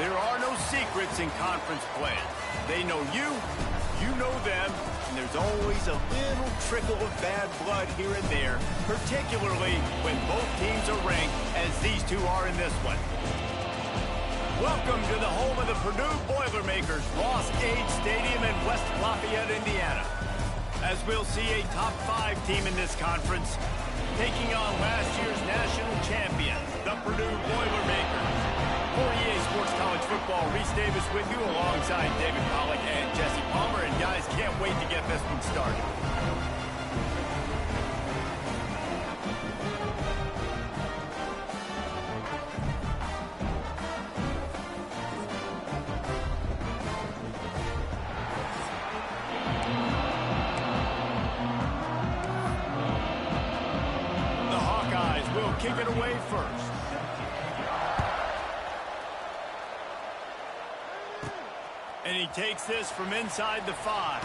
There are no secrets in conference play. They know you, you know them, and there's always a little trickle of bad blood here and there, particularly when both teams are ranked, as these two are in this one. Welcome to the home of the Purdue Boilermakers, Ross Gage Stadium in West Lafayette, Indiana. As we'll see a top 5 team in this conference, taking on last year's national champion, the Purdue Boilermakers. For EA Sports College Football, Reese Davis with you alongside David Pollack and Jesse Palmer. And guys, can't wait to get this one started. The Hawkeyes will kick it away first. And he takes this from inside the 5.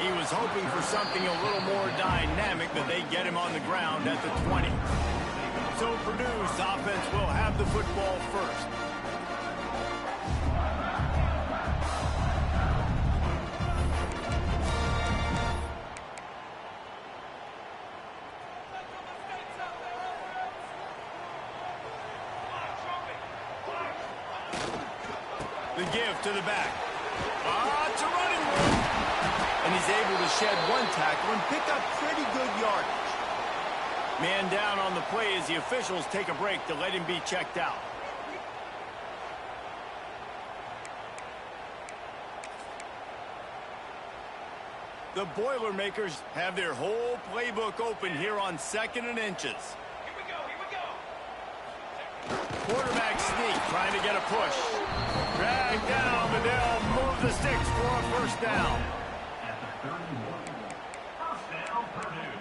He was hoping for something a little more dynamic, but they get him on the ground at the 20. So Purdue's offense will have the football first. The give to the back. It's a running room. And he's able to shed one tackle and pick up pretty good yardage. Man down on the play as the officials take a break to let him be checked out. The Boilermakers have their whole playbook open here on 2nd and inches. Quarterback sneak, trying to get a push. Drag down, but they'll move the sticks for a first down. At the 31, first down, Purdue.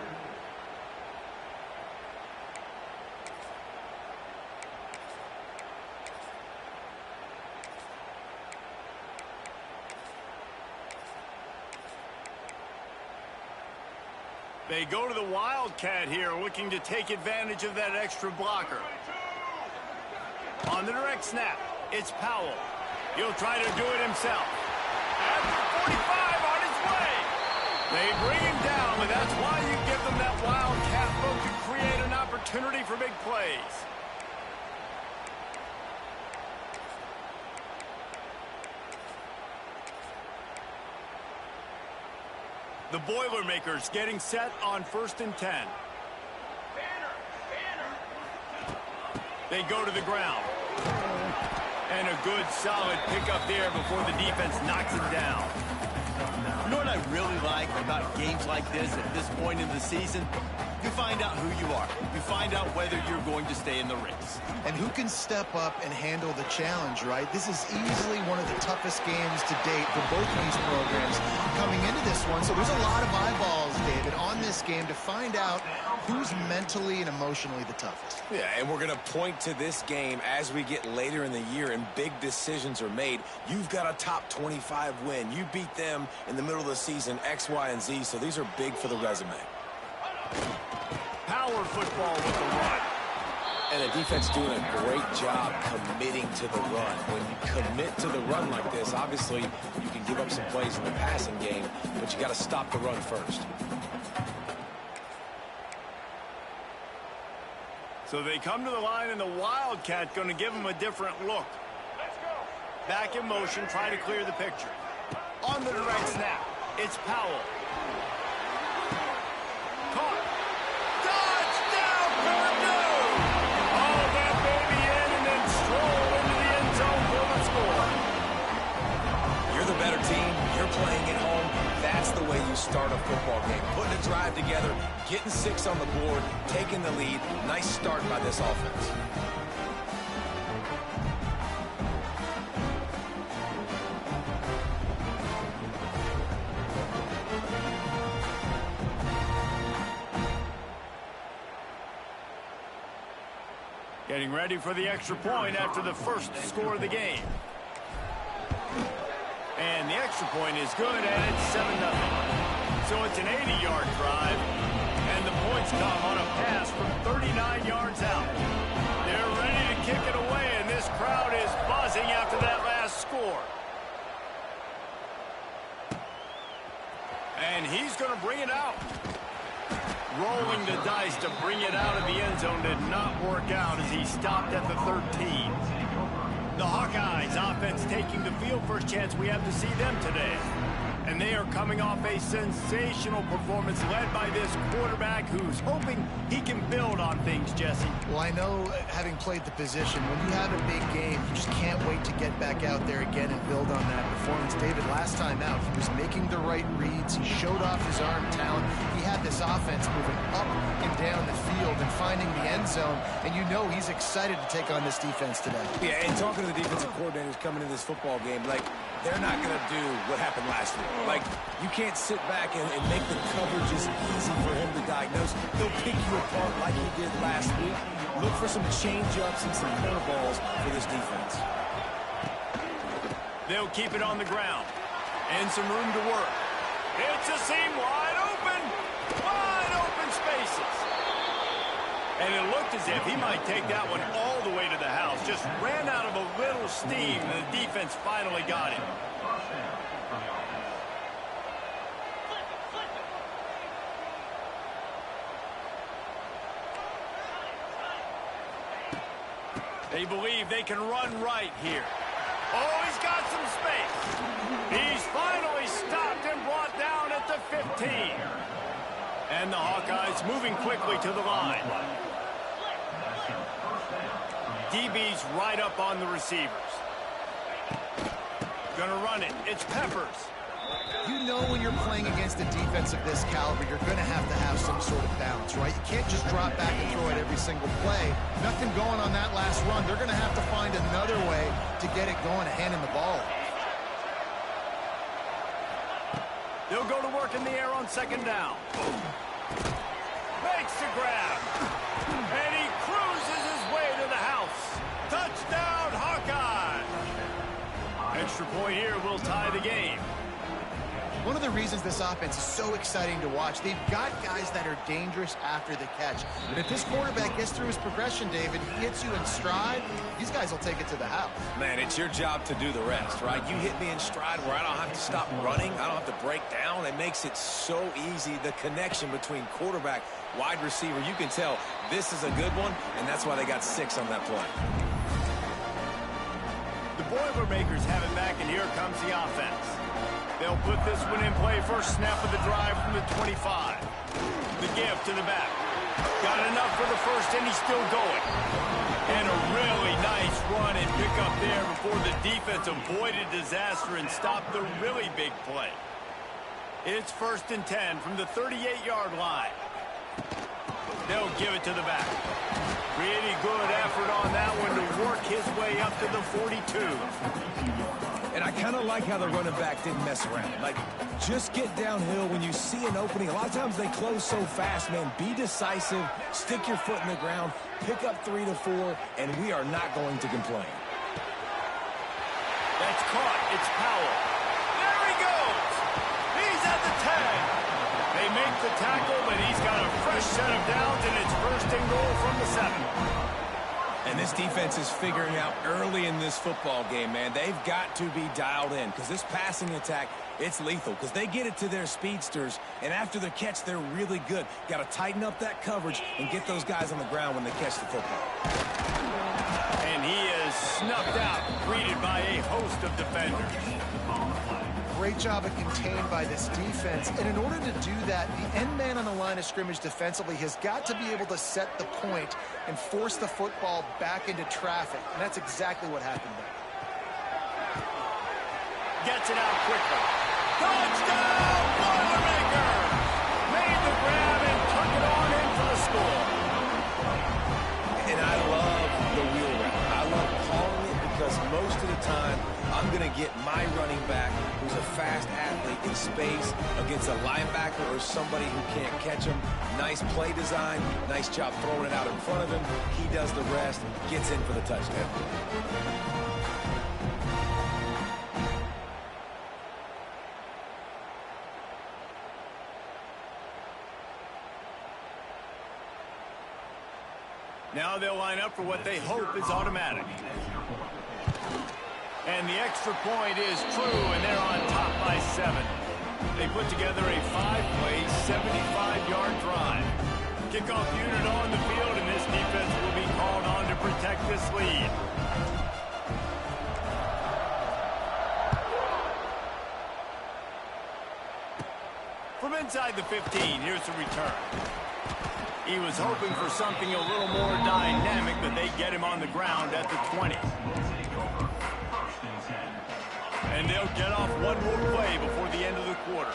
They go to the Wildcat here, looking to take advantage of that extra blocker. On the direct snap, it's Powell. He'll try to do it himself. At the 45, on his way. They bring him down, and that's why you give them that Wildcat look to create an opportunity for big plays. The Boilermakers getting set on 1st and 10. They go to the ground. And a good, solid pickup there before the defense knocks him down. You know what I really like about games like this at this point in the season? You find out who you are. You find out whether you're going to stay in the race. And who can step up and handle the challenge, right? This is easily one of the toughest games to date for both of these programs coming into this one. So there's a lot of eyeballs, David, on this game to find out who's mentally and emotionally the toughest. Yeah, and we're going to point to this game as we get later in the year and big decisions are made. You've got a top 25 win. You beat them in the middle of the season, X, Y, and Z, so these are big for the resume. Power football with the run. And the defense doing a great job committing to the run. When you commit to the run like this, obviously you can give up some plays in the passing game, but you got to stop the run first. So they come to the line, and the Wildcat going to give them a different look. Back in motion, try to clear the picture. On the direct snap, it's Powell. Caught. Touchdown, Purdue! All that baby in and then stroll into the end zone for the score. You're the better team. You're playing at home. That's the way you start a football game. Putting a drive together, getting 6 on the board, taking the lead. Nice start by this offense. Getting ready for the extra point after the first score of the game. And the extra point is good, and it's 7-0. So it's an 80-yard drive, and the points come on a pass from 39 yards out. They're ready to kick it away, and this This crowd is buzzing after that last score. And he's going to bring it out. Rolling the dice to bring it out of the end zone did not work out as he stopped at the 13. The Hawkeyes offense taking the field. First chance we have to see them today. And they are coming off a sensational performance led by this quarterback who's hoping he can build on things, Jesse. Well, I know, having played the position, when you have a big game, you just can't wait to get back out there again and build on that performance. David, last time out, he was making the right reads. He showed off his arm talent. He had this offense moving up and down the field and finding the end zone. And you know he's excited to take on this defense today. Yeah, and talking to the defensive coordinators coming into this football game, like, they're not going to do what happened last week. Like, you can't sit back and make the coverages easy for him to diagnose. He'll pick you apart like he did last week. Look for some change-ups and some curveballs for this defense. They'll keep it on the ground. And some room to work. It's a seam wide open. Wide open spaces. And it looked as if he might take that one all the way to the house. Just ran out of a little steam, and the defense finally got him. They believe they can run right here. Oh, he's got some space. He's finally stopped and brought down at the 15. And the Hawkeyes moving quickly to the line. DB's right up on the receivers. Gonna run it. It's Peppers. You know when you're playing against a defense of this caliber, you're going to have some sort of balance, right? You can't just drop back and throw it every single play. Nothing going on that last run. They're going to have to find another way to get it going and handing the ball. They'll go to work in the air on second down. Makes the grab. And he cruises his way to the house. Touchdown, Hawkeye! Extra point here will tie the game. One of the reasons this offense is so exciting to watch, they've got guys that are dangerous after the catch. But if this quarterback gets through his progression, David, he hits you in stride, these guys will take it to the house. Man, it's your job to do the rest, right? You hit me in stride where I don't have to stop running. I don't have to break down. It makes it so easy, the connection between quarterback, wide receiver. You can tell this is a good one, and that's why they got 6 on that play. The Boilermakers have it back, and here comes the offense. They'll put this one in play. First snap of the drive from the 25. The give to the back. Got enough for the first, and he's still going. And a really nice run and pick up there before the defense avoided disaster and stopped the really big play. It's 1st and 10 from the 38-yard line. They'll give it to the back. Pretty good effort on that one to work his way up to the 42. And I kind of like how the running back didn't mess around. Like, just get downhill when you see an opening. A lot of times they close so fast, man. Be decisive, stick your foot in the ground, pick up 3 to 4, and we are not going to complain. That's caught. It's Powell. There he goes. He's at the 10. They make the tackle, but he's got a fresh set of downs, and it's 1st and goal from the 7. And this defense is figuring out early in this football game, man. They've got to be dialed in because this passing attack, it's lethal because they get it to their speedsters, and after the catch, they're really good. Got to tighten up that coverage and get those guys on the ground when they catch the football. And he is snuffed out, greeted by a host of defenders. Great job of contained by this defense. And in order to do that, the end man on the line of scrimmage defensively has got to be able to set the point and force the football back into traffic. And that's exactly what happened there. Gets it out quickly. Touchdown, Boilermakers! Made the grab and took it on in for the score. And I love the wheel route. I love calling it because most of the time, I'm going to get my running back, who's a fast athlete, in space against a linebacker or somebody who can't catch him. Nice play design, nice job throwing it out in front of him. He does the rest, gets in for the touchdown. Now they'll line up for what they hope is automatic. And the extra point is true, and they're on top by 7. They put together a 5-play, 75-yard drive. Kickoff unit on the field, and this defense will be called on to protect this lead. From inside the 15, here's the return. He was hoping for something a little more dynamic, but they get him on the ground at the 20. And they'll get off one more play before the end of the quarter.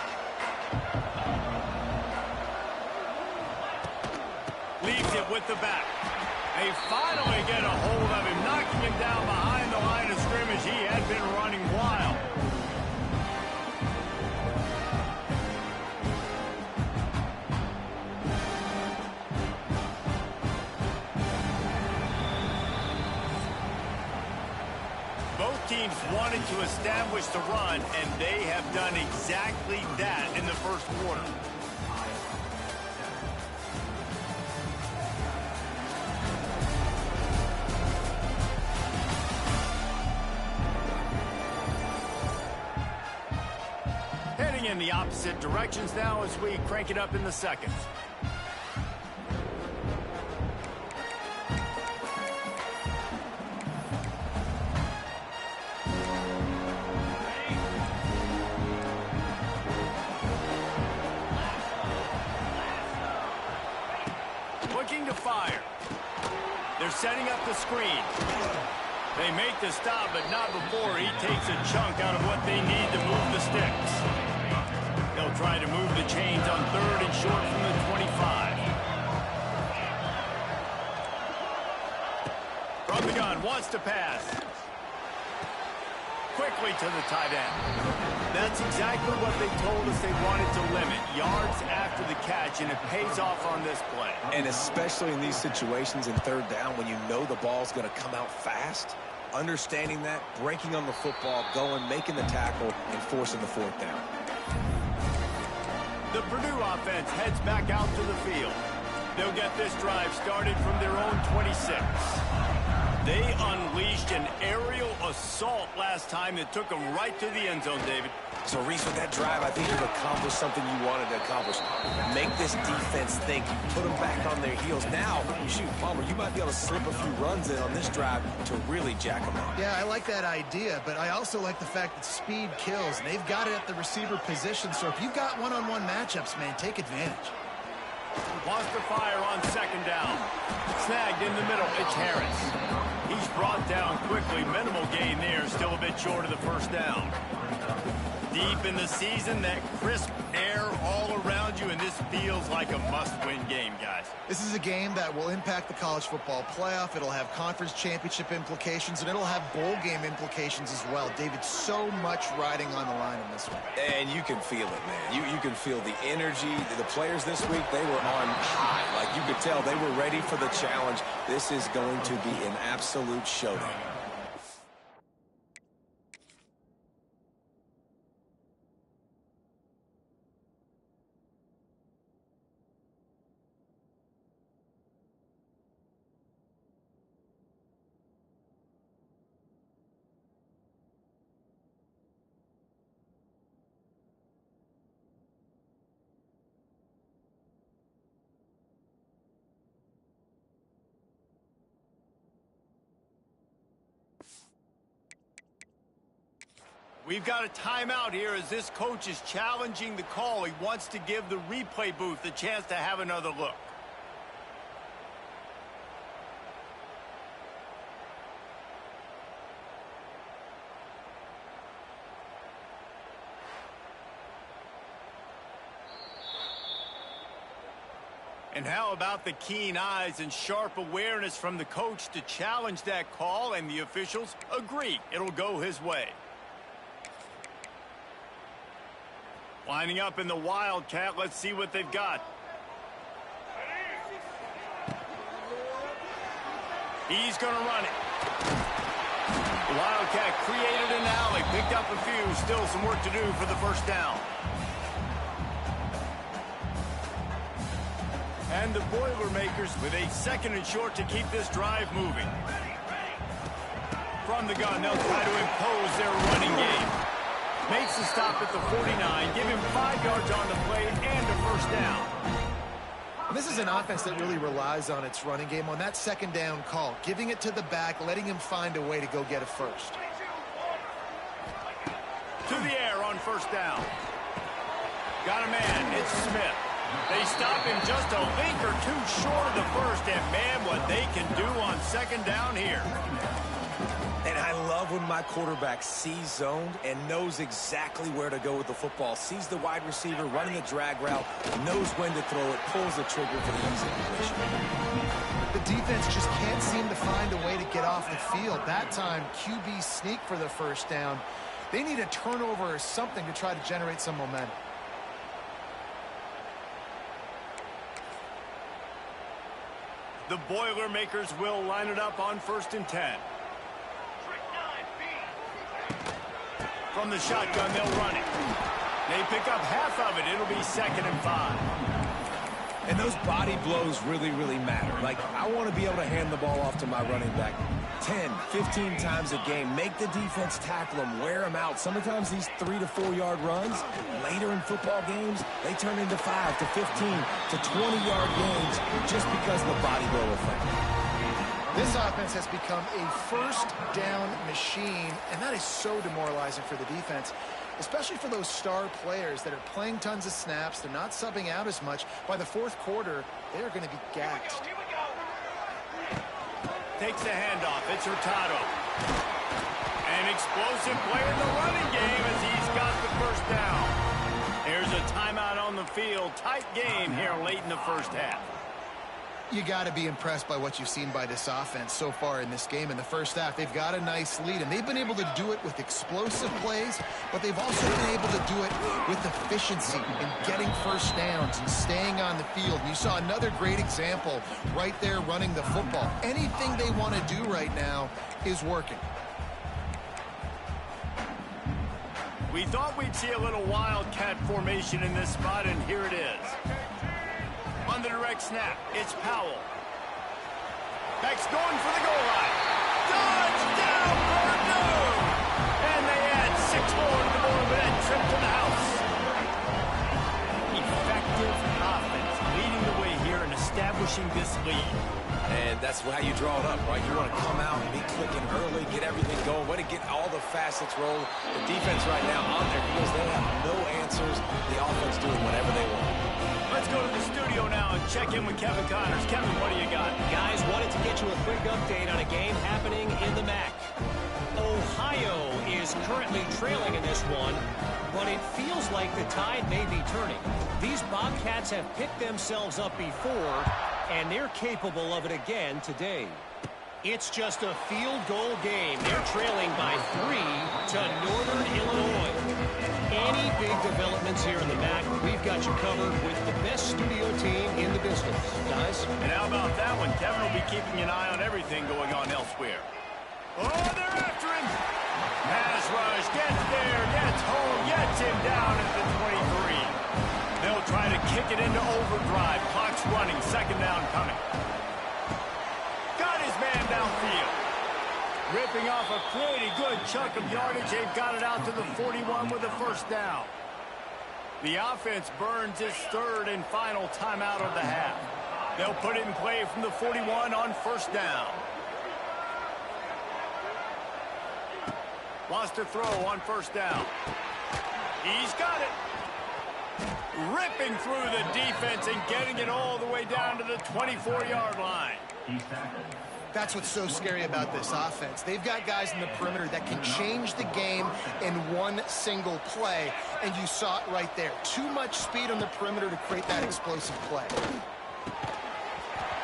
Leaves it with the back. They finally get a hold of him, knocking him down behind the line of scrimmage. He had been running wild. Both teams wanted to establish the run, and they have done exactly that in the first quarter. Heading in the opposite directions now as we crank it up in the second. Looking to fire. They're setting up the screen. They make the stop, but not before he takes a chunk out of what they need to move the sticks. They'll try to move the chains on 3rd and short from the 25. From the gun, wants to pass. Quickly to the tight end. That's exactly what they told us they wanted to limit. Yards after the catch, and it pays off on this play. And especially in these situations in 3rd down when you know the ball's going to come out fast, understanding that, breaking on the football, going, making the tackle, and forcing the 4th down. The Purdue offense heads back out to the field. They'll get this drive started from their own 26. They unleashed an aerial assault last time that took them right to the end zone, David. So, Reese, with that drive, I think you've accomplished something you wanted to accomplish. Make this defense think. Put them back on their heels. Now, shoot, Palmer, you might be able to slip a few runs in on this drive to really jack them up. Yeah, I like that idea, but I also like the fact that speed kills, and they've got it at the receiver position. So if you've got one-on-one matchups, man, take advantage. Wants to fire on 2nd down. Snagged in the middle. It's Harris. He's brought down quickly. Minimal gain there. Still a bit short of the 1st down. Deep in the season, that crisp air all around you, and this feels like a must-win game, guys. This is a game that will impact the college football playoff. It'll have conference championship implications, and it'll have bowl game implications as well. David, so much riding on the line in this one. And you can feel it, man. You can feel the energy. The players this week, they were on high. Like, you could tell they were ready for the challenge. This is going to be an absolute showdown. We've got a timeout here as this coach is challenging the call. He wants to give the replay booth a chance to have another look. And how about the keen eyes and sharp awareness from the coach to challenge that call, and the officials agree it'll go his way. Lining up in the Wildcat. Let's see what they've got. He's going to run it. The Wildcat created an alley, picked up a few. Still some work to do for the 1st down. And the Boilermakers with a 2nd and short to keep this drive moving. From the gun, they'll try to impose their running game. Makes the stop at the 49, give him 5 yards on the play and a first down. This is an offense that really relies on its running game on that second down call, giving it to the back, letting him find a way to go get a first. To the air on first down. Got a man, it's Smith. They stop him just a link or two short of the first, and man, what they can do on second down here. And I love when my quarterback sees zoned and knows exactly where to go with the football. Sees the wide receiver running the drag route, knows when to throw it, pulls the trigger for the easy completion. The defense just can't seem to find a way to get off the field. That time, QB sneak for the first down. They need a turnover or something to try to generate some momentum. The Boilermakers will line it up on 1st and 10. From the shotgun, they'll run it. They pick up half of it. It'll be 2nd and 5. And those body blows really, really matter. Like, I want to be able to hand the ball off to my running back 10, 15 times a game. Make the defense tackle them, wear them out. Sometimes these 3 to 4 yard runs, later in football games, they turn into 5 to 15 to 20 yard games just because of the body blow effect. This offense has become a first down machine, and that is so demoralizing for the defense, especially for those star players that are playing tons of snaps. They're not subbing out as much. By the 4th quarter, they are going to be gassed. Takes the handoff. It's Hurtado. An explosive play in the running game as he's got the first down. There's a timeout on the field. Tight game here late in the first half. You got to be impressed by what you've seen by this offense so far in this game. In the first half, they've got a nice lead, and they've been able to do it with explosive plays, but they've also been able to do it with efficiency and getting first downs and staying on the field. And you saw another great example right there running the football. Anything they want to do right now is working. We thought we'd see a little wildcat formation in this spot, and here it is. On the direct snap, it's Powell. Beck's going for the goal line. Touchdown, Purdue! And they add 6 more to the board with that trip to the house. Effective offense leading the way here and establishing this lead. And that's how you draw it up, right? You want to come out and be clicking early, get everything going, way to get all the facets rolling. The defense right now on their heels, they have no answers. The offense doing whatever they want. Let's go to the studio now and check in with Kevin Connors. Kevin, what do you got? Guys, wanted to get you a quick update on a game happening in the MAC. Ohio is currently trailing in this one, but it feels like the tide may be turning. These Bobcats have picked themselves up before, and they're capable of it again today. It's just a field goal game. They're trailing by 3 to Northern Illinois. Any big developments here in the MAC, we've got you covered with the best studio team in the business. Guys? And how about that one? Kevin will be keeping an eye on everything going on elsewhere. Oh, they're after him. Pass rush, gets there, gets home, gets him down at the 23. They'll try to kick it into overdrive. Clock's running, 2nd down coming. Got his man downfield. Ripping off a pretty good chunk of yardage. They've got it out to the 41 with a first down. The offense burns its 3rd and final timeout of the half. They'll put it in play from the 41 on first down. Wants to throw on first down. He's got it. Ripping through the defense and getting it all the way down to the 24-yard line. That's what's so scary about this offense. They've got guys in the perimeter that can change the game in one single play, and you saw it right there. Too much speed on the perimeter to create that explosive play.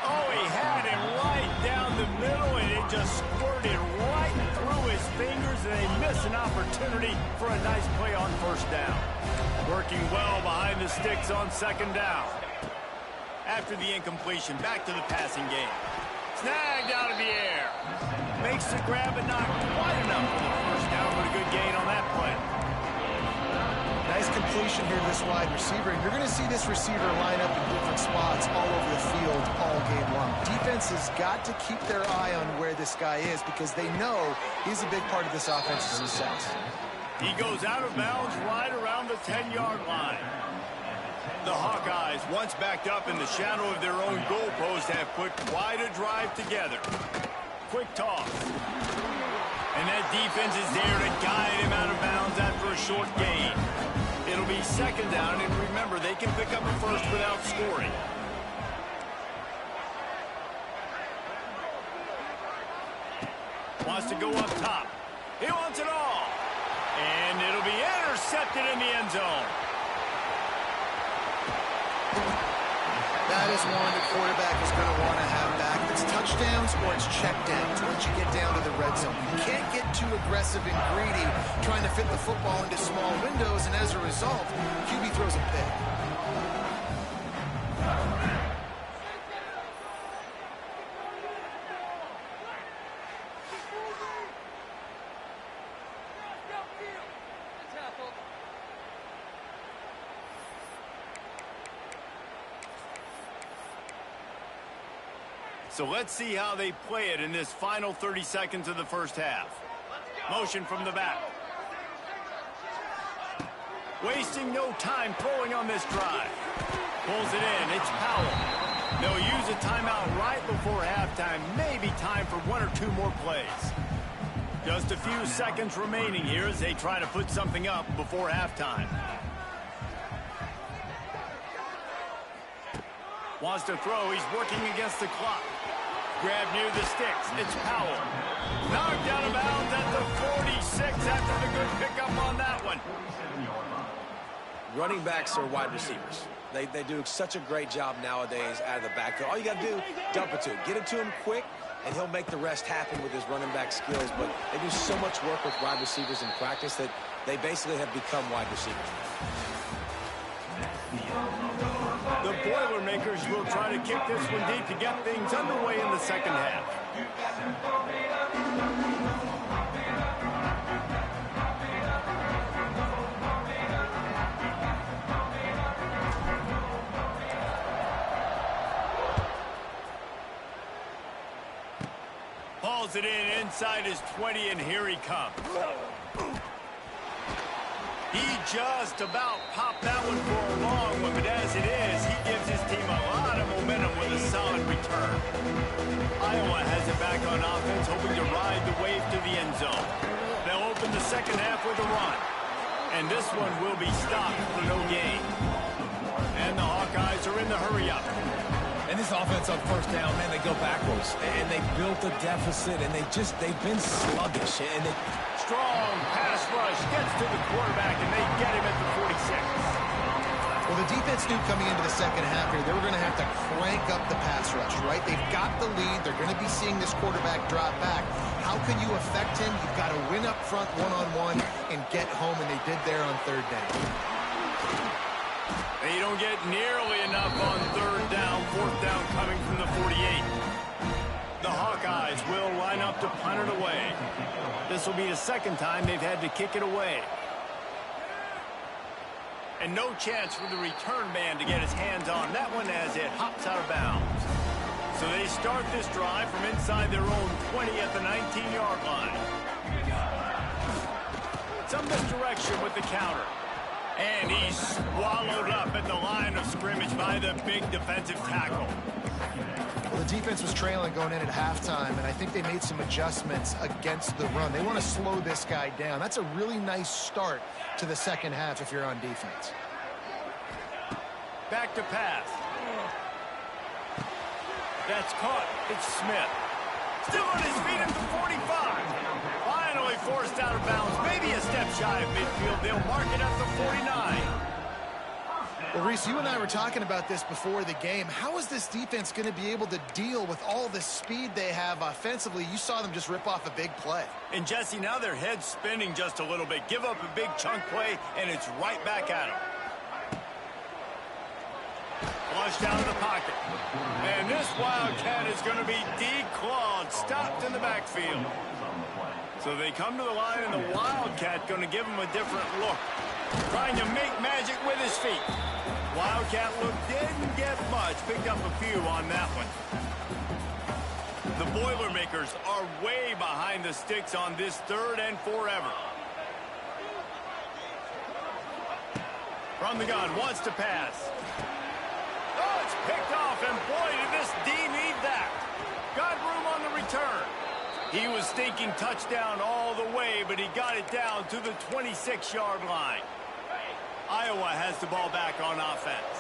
Oh, he had him right down the middle, and it just squirted right through his fingers, and they miss an opportunity for a nice play on first down. Working well behind the sticks on 2nd down. After the incompletion, back to the passing game. Snagged out of the air. Makes the grab, but not quite enough for the first down, but a good gain on that play. Nice completion here to this wide receiver, and you're going to see this receiver line up in different spots all over the field all game long. Defense has got to keep their eye on where this guy is because they know he's a big part of this offense's success. He goes out of bounds right around the 10-yard line. The Hawkeyes, once backed up in the shadow of their own goalpost, have put quite a drive together. Quick toss. And that defense is there to guide him out of bounds after a short gain. It'll be second down, and remember, they can pick up a first without scoring. Wants to go up top. He wants it all. And it'll be intercepted in the end zone. That is one the quarterback is going to want to have back. It's touchdowns or it's checkdowns once you get down to the red zone. You can't get too aggressive and greedy trying to fit the football into small windows, and as a result, QB throws a pick. So let's see how they play it in this final 30 seconds of the first half. Motion from the back. Wasting no time throwing on this drive. Pulls it in. It's Powell. They'll use a timeout right before halftime. Maybe time for one or two more plays. Just a few seconds remaining here as they try to put something up before halftime. Wants to throw. He's working against the clock. Grab near the sticks. It's Powell. Knocked out of bounds at the 46 after the good pickup on that one. Running backs are wide receivers. They do such a great job nowadays out of the backfield. All you got to do, dump it to him. Get it to him quick, and he'll make the rest happen with his running back skills. But they do so much work with wide receivers in practice that they basically have become wide receivers. The Boilermakers will try to kick this one deep to get things underway in the second half. Hauls it in inside his 20, and here he comes. He just about popped that one for a long one, but as it is, he gives his team a lot of momentum with a solid return. Iowa has it back on offense, hoping to ride the wave to the end zone. They'll open the second half with a run. And this one will be stopped for no gain. And the Hawkeyes are in the hurry-up. And this offense on first down, man, they go backwards. And they built a deficit, and they've been sluggish. And they... Strong pass rush gets to the quarterback, and they get him at the 46. Well, the defense knew coming into the second half here, they were going to have to crank up the pass rush, right? They've got the lead. They're going to be seeing this quarterback drop back. How can you affect him? You've got to win up front one-on-one and get home, and they did there on third down. They don't get nearly enough on third down, fourth down coming from the 48. The Hawkeyes will line up to punt it away. This will be the second time they've had to kick it away. And no chance for the return man to get his hands on that one as it hops out of bounds. So they start this drive from inside their own 20 at the 19-yard line. Some misdirection with the counter. And he's swallowed up at the line of scrimmage by the big defensive tackle. Well, the defense was trailing going in at halftime, and I think they made some adjustments against the run. They want to slow this guy down. That's a really nice start to the second half if you're on defense. Back to pass. That's caught. It's Smith. Still on his feet at the 45. Finally forced out of bounds. Maybe a step shy of midfield. They'll mark it at the 49. Well, Reese, you and I were talking about this before the game. How is this defense going to be able to deal with all the speed they have offensively? You saw them just rip off a big play. And, Jesse, now their head's spinning just a little bit. Give up a big chunk play, and it's right back at them. Flushed out of the pocket. And this Wildcat is going to be declawed, stopped in the backfield. So they come to the line, and the Wildcat going to give them a different look. trying to make magic with his feet. Wildcat look didn't get much. Picked up a few on that one. The Boilermakers are way behind the sticks on this 3rd and forever. From the gun, wants to pass. Oh, it's picked off, and boy, did this D need that. Got room on the return. He was thinking touchdown all the way, but he got it down to the 26-yard line. Iowa has the ball back on offense.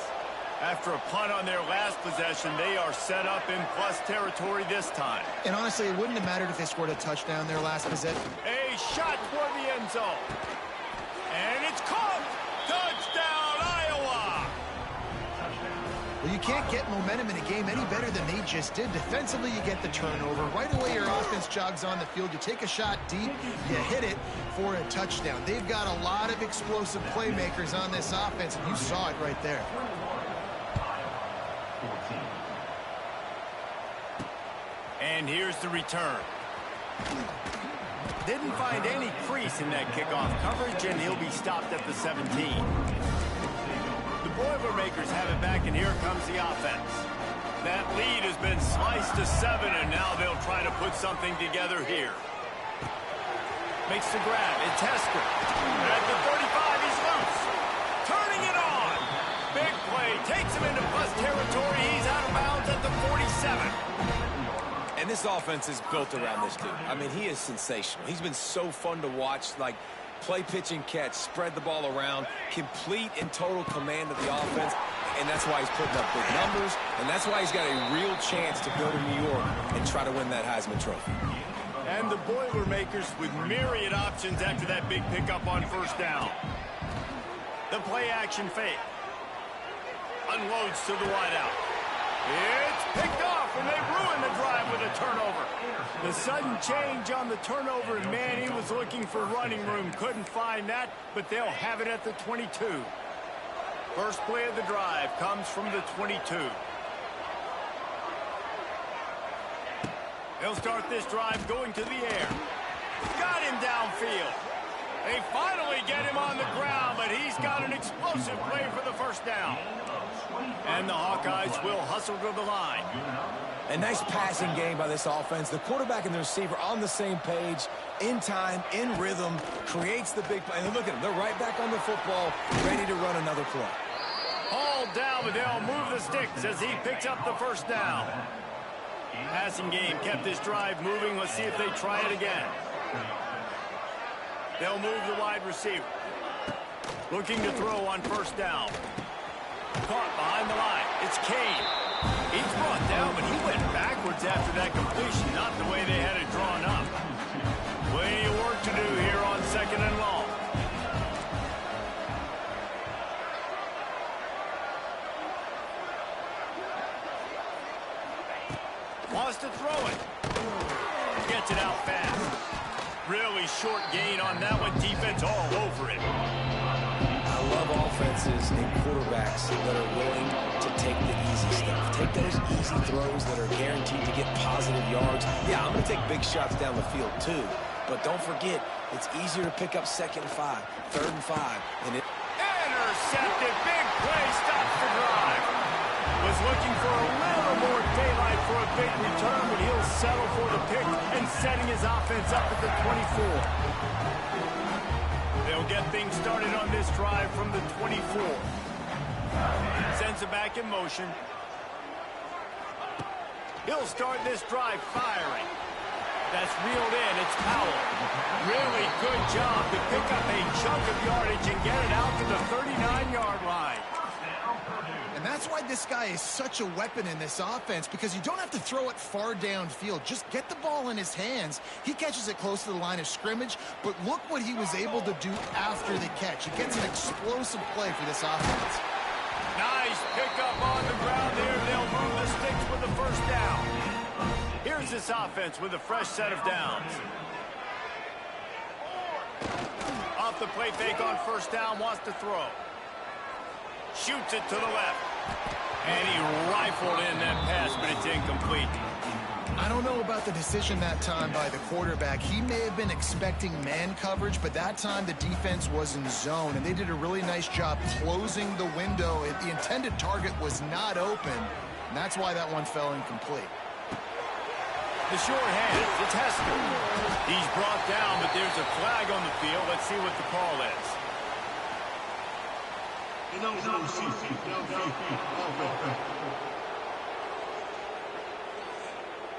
After a punt on their last possession, they are set up in plus territory this time. And honestly, it wouldn't have mattered if they scored a touchdown their last possession. A shot toward the end zone. And it's caught. Touchdown, Iowa! Well, you can't get momentum in a game any better than they just did. Defensively, you get the turnover. Right away, your offense jogs on the field. You take a shot deep, you hit it for a touchdown. They've got a lot of explosive playmakers on this offense, and you saw it right there. And here's the return. Didn't find any crease in that kickoff coverage, and he'll be stopped at the 17. The Boilermakers have it back, and here comes the offense. That lead has been sliced to 7, and now they'll try to put something together here. Makes the grab. It's Hester. At the 35, he's loose. Turning it on. Big play. Takes him into plus territory. He's out of bounds at the 47. And this offense is built around this dude. I mean, he is sensational. He's been so fun to watch, like play, pitch, and catch, spread the ball around, complete and total command of the offense, and that's why he's putting up big numbers, and that's why he's got a real chance to go to New York and try to win that Heisman Trophy. And the Boilermakers with myriad options after that big pickup on 1st down. The play-action fake. Unloads to the wideout. It's picked off, and they ruin the drive with a turnover. The sudden change on the turnover, and man, he was looking for running room. Couldn't find that, but they'll have it at the 22. First play of the drive comes from the 22. They'll start this drive going to the air. Got him downfield. They finally get him on the ground, but he's got an explosive play for the 1st down. And the Hawkeyes will hustle to the line. A nice passing game by this offense. The quarterback and the receiver on the same page, in time, in rhythm, creates the big play. And look at them. They're right back on the football, ready to run another play. Hauled down, but they'll move the sticks as he picks up the 1st down. Passing game kept this drive moving. Let's see if they try it again. They'll move the wide receiver. Looking to throw on 1st down. Caught behind the line. It's Kane. He's brought down, but he went backwards after that completion, not the way they had it drawn up. Plenty of work to do here on 2nd and long. Wants to throw it. Gets it out fast. Really short gain on that one. Defense all over it. I love offenses and quarterbacks that are willing to take the easy stuff. Take those easy throws that are guaranteed to get positive yards. Yeah, I'm going to take big shots down the field too. But don't forget, it's easier to pick up 2nd and 5, 3rd and 5. And Intercepted. Big play. Stops the drive. Was looking for a little more daylight for a big return, but he'll settle for the pick and setting his offense up at the 24. They'll get things started on this drive from the 24. Sends it back in motion. He'll start this drive firing. That's reeled in. It's Powell. Really good job to pick up a chunk of yardage and get it out to the 39-yard line. And that's why this guy is such a weapon in this offense, because you don't have to throw it far downfield. Just get the ball in his hands. He catches it close to the line of scrimmage, but look what he was able to do after the catch. He gets an explosive play for this offense. Nice pickup on the ground there. They'll move the sticks with the 1st down. Here's this offense with a fresh set of downs. Off the play fake on 1st down, wants to throw. Shoots it to the left. And he rifled in that pass, but it's incomplete. I don't know about the decision that time by the quarterback. He may have been expecting man coverage, but that time the defense was in zone, and they did a really nice job closing the window. The intended target was not open, and that's why that one fell incomplete. The short hand, it's Hester. He's brought down, but there's a flag on the field. Let's see what the call is.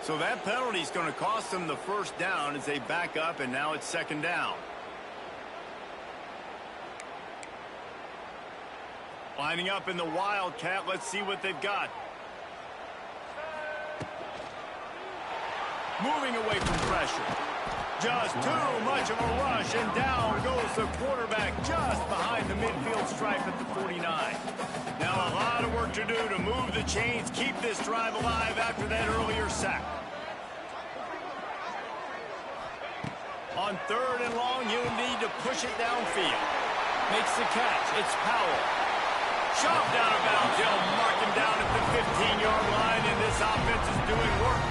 So that penalty is going to cost them the first down as they back up, and now it's second down. Lining up in the Wildcat. Let's see what they've got. Moving away from pressure. Just too much of a rush, and down goes the quarterback just behind the midfield stripe at the 49. Now a lot of work to do to move the chains, keep this drive alive after that earlier sack. On third and long, you'll need to push it downfield. Makes the catch. It's Powell. Shoved out of bounds. They'll mark him down at the 15-yard line, and this offense is doing work.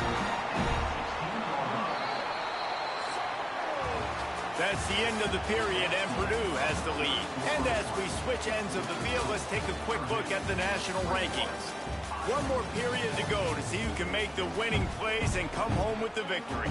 That's the end of the period, and Purdue has the lead. And as we switch ends of the field, let's take a quick look at the national rankings. One more period to go to see who can make the winning plays and come home with the victory.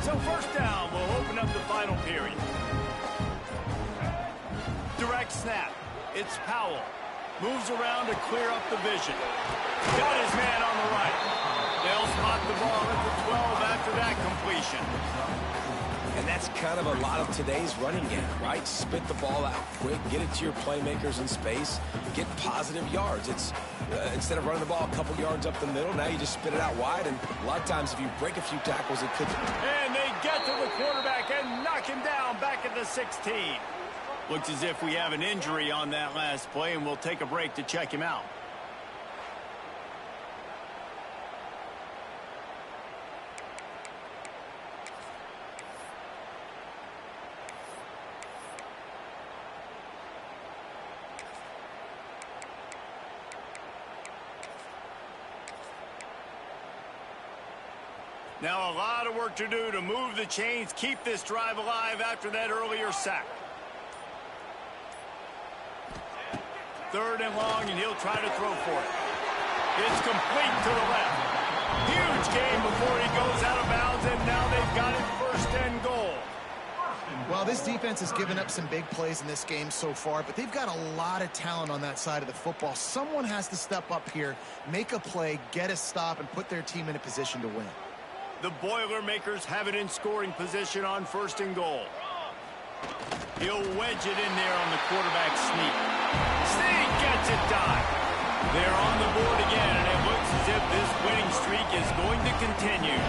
So first down, we'll open up the final period. Direct snap. It's Powell. Moves around to clear up the vision. Got his man on the right. They'll spot the ball at the 12 after that completion. And that's kind of a lot of today's running game, right? Spit the ball out quick, get it to your playmakers in space, get positive yards. It's instead of running the ball a couple yards up the middle, now you just spit it out wide, and a lot of times if you break a few tackles, it could... And they get to the quarterback and knock him down back at the 16. Looks as if we have an injury on that last play, and we'll take a break to check him out. Now a lot of work to do to move the chains, keep this drive alive after that earlier sack. Third and long, and he'll try to throw for it. It's complete to the left. Huge game before he goes out of bounds, and now they've got it first and goal. Well, this defense has given up some big plays in this game so far, but they've got a lot of talent on that side of the football. Someone has to step up here, make a play, get a stop, and put their team in a position to win. The Boilermakers have it in scoring position on first and goal. He'll wedge it in there on the quarterback sneak. Sneak gets it done. They're on the board again, and it looks as if this winning streak is going to continue.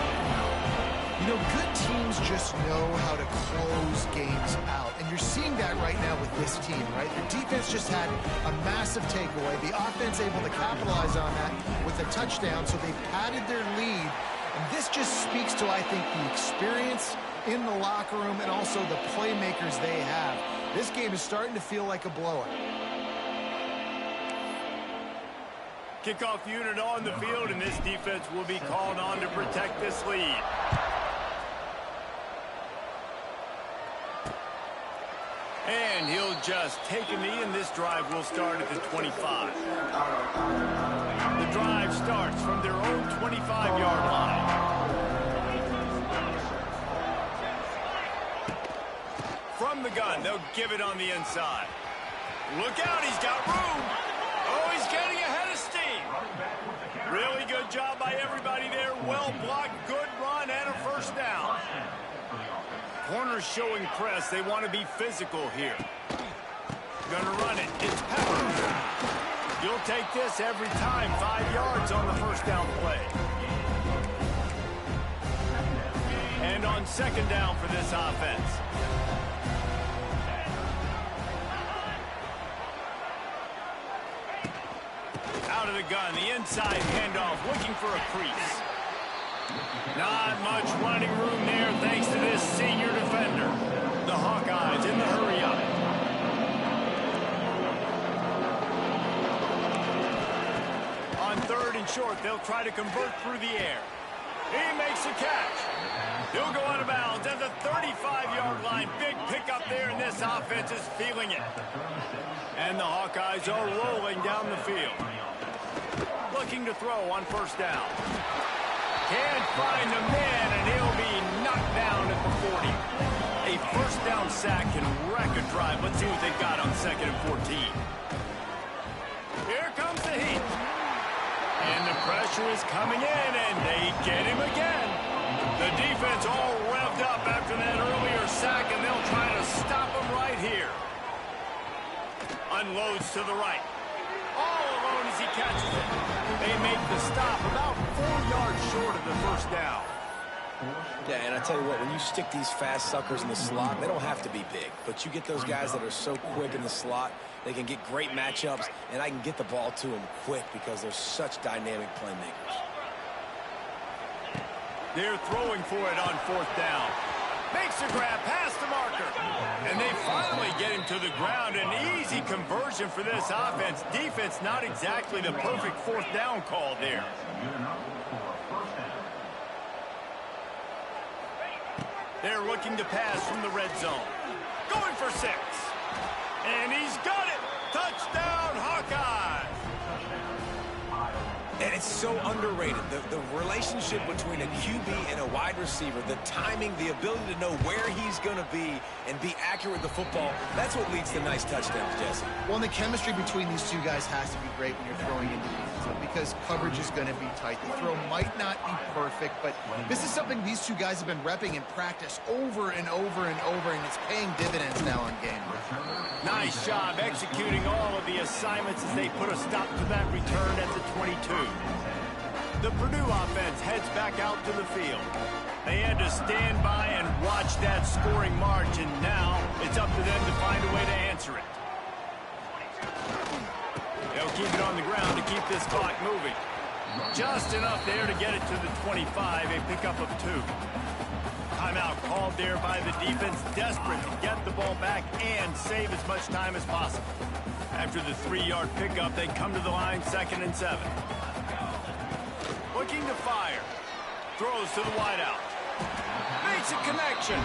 You know, good teams just know how to close games out, and you're seeing that right now with this team, right? Their defense just had a massive takeaway. The offense able to capitalize on that with a touchdown, so they padded their lead. And this just speaks to, I think, the experience in the locker room and also the playmakers they have. This game is starting to feel like a blowout. Kickoff unit on the field, and this defense will be called on to protect this lead. And he'll just take a knee, and this drive will start at the 25. The drive starts from their own 25-yard line. From the gun, they'll give it on the inside. Look out, he's got room. Oh, he's getting ahead of steam. Really good job by everybody there. Well blocked, good run, and a first down. Corners showing press. They want to be physical here. Gonna run it. It's Pepper. You'll take this every time. 5 yards on the first down play. And on second down for this offense. Out of the gun, the inside handoff, looking for a crease. Not much running room there thanks to this senior defender. The Hawkeyes in the hurry up. On 3rd and short, they'll try to convert through the air. He makes a catch. He'll go out of bounds at the 35-yard line. Big pickup there, and this offense is feeling it. And the Hawkeyes are rolling down the field. Looking to throw on 1st down. Can't find the man, and he'll be knocked down at the 40. A 1st down sack can wreck a drive. Let's see what they've got on 2nd and 14. Here comes the heat. And the pressure is coming in, and they get him again. The defense all revved up after that earlier sack, and they'll try to stop him right here. Unloads to the right. All alone as he catches it. They make the stop about 4 yards short of the 1st down. Yeah, and I tell you what, when you stick these fast suckers in the slot, they don't have to be big. But you get those guys that are so quick in the slot, they can get great matchups, and I can get the ball to them quick because they're such dynamic playmakers. They're throwing for it on 4th down. Makes a grab past the marker. And they finally get him to the ground. An easy conversion for this offense. Defense not exactly the perfect 4th down call there. They're looking to pass from the red zone. Going for 6. And he's got it. Touchdown, Hawkeyes. And it's so underrated. The relationship between a QB and a wide receiver, the timing, the ability to know where he's going to be and be accurate with the football, that's what leads to nice touchdowns, Jesse. Well, and the chemistry between these two guys has to be great when you're throwing into the end zone because coverage is going to be tight. The throw might not be perfect, but this is something these two guys have been repping in practice over and over and over, and it's paying dividends now on game. Nice job executing all of the assignments as they put a stop to that return at the 22. The Purdue offense heads back out to the field. They had to stand by and watch that scoring march, and now it's up to them to find a way to answer it. They'll keep it on the ground to keep this clock moving. Just enough there to get it to the 25, a pickup of 2. Timeout called there by the defense, desperate to get the ball back and save as much time as possible. After the 3-yard pickup, they come to the line, 2nd and 7. Looking to fire. Throws to the wideout. Makes a connection.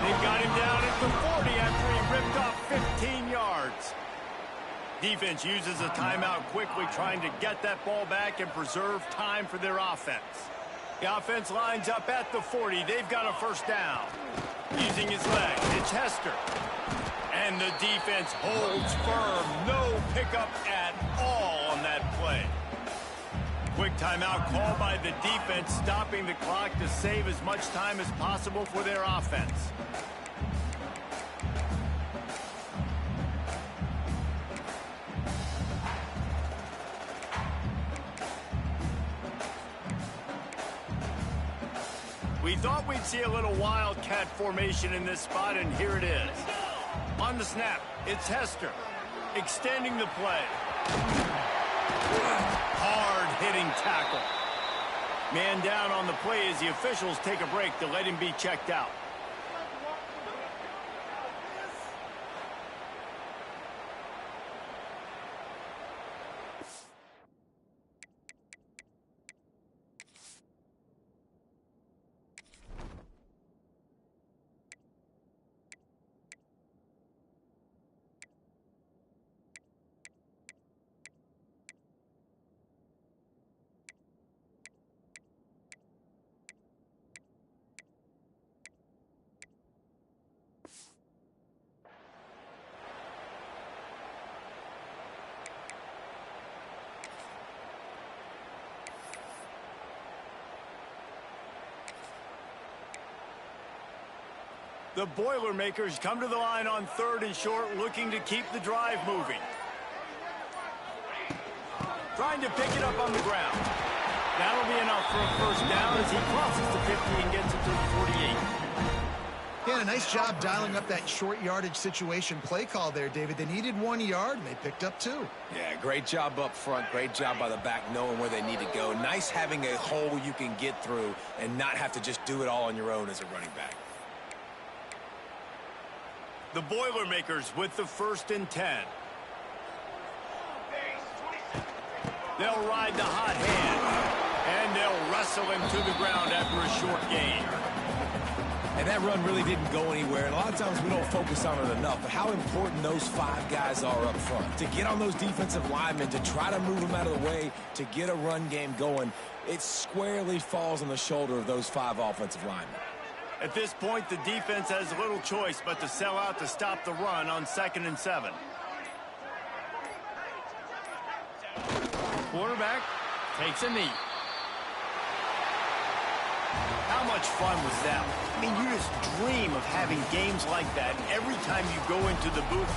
They've got him down at the 40 after he ripped off 15 yards. Defense uses a timeout quickly, trying to get that ball back and preserve time for their offense. The offense lines up at the 40. They've got a 1st down. Using his leg, it's Hester. And the defense holds firm. No pickup at all on that play. Quick timeout called by the defense, stopping the clock to save as much time as possible for their offense. We thought we'd see a little wildcat formation in this spot, and here it is. On the snap, it's Hester, extending the play. Hard-hitting tackle. Man down on the play as the officials take a break to let him be checked out. The Boilermakers come to the line on 3rd and short, looking to keep the drive moving. Trying to pick it up on the ground. That'll be enough for a 1st down as he crosses the 50 and gets it to the 48. Again, a nice job dialing up that short yardage situation play call there, David. They needed 1 yard, and they picked up 2. Yeah, great job up front. Great job by the back knowing where they need to go. Nice having a hole you can get through and not have to just do it all on your own as a running back. The Boilermakers with the 1st and 10. They'll ride the hot hand, and they'll wrestle him to the ground after a short gain. And that run really didn't go anywhere. And a lot of times we don't focus on it enough. But how important those 5 guys are up front. To get on those defensive linemen, to try to move them out of the way, to get a run game going, it squarely falls on the shoulder of those 5 offensive linemen. At this point, the defense has little choice but to sell out to stop the run on 2nd and 7. Quarterback takes a knee. How much fun was that? I mean, you just dream of having games like that every time you go into the booth.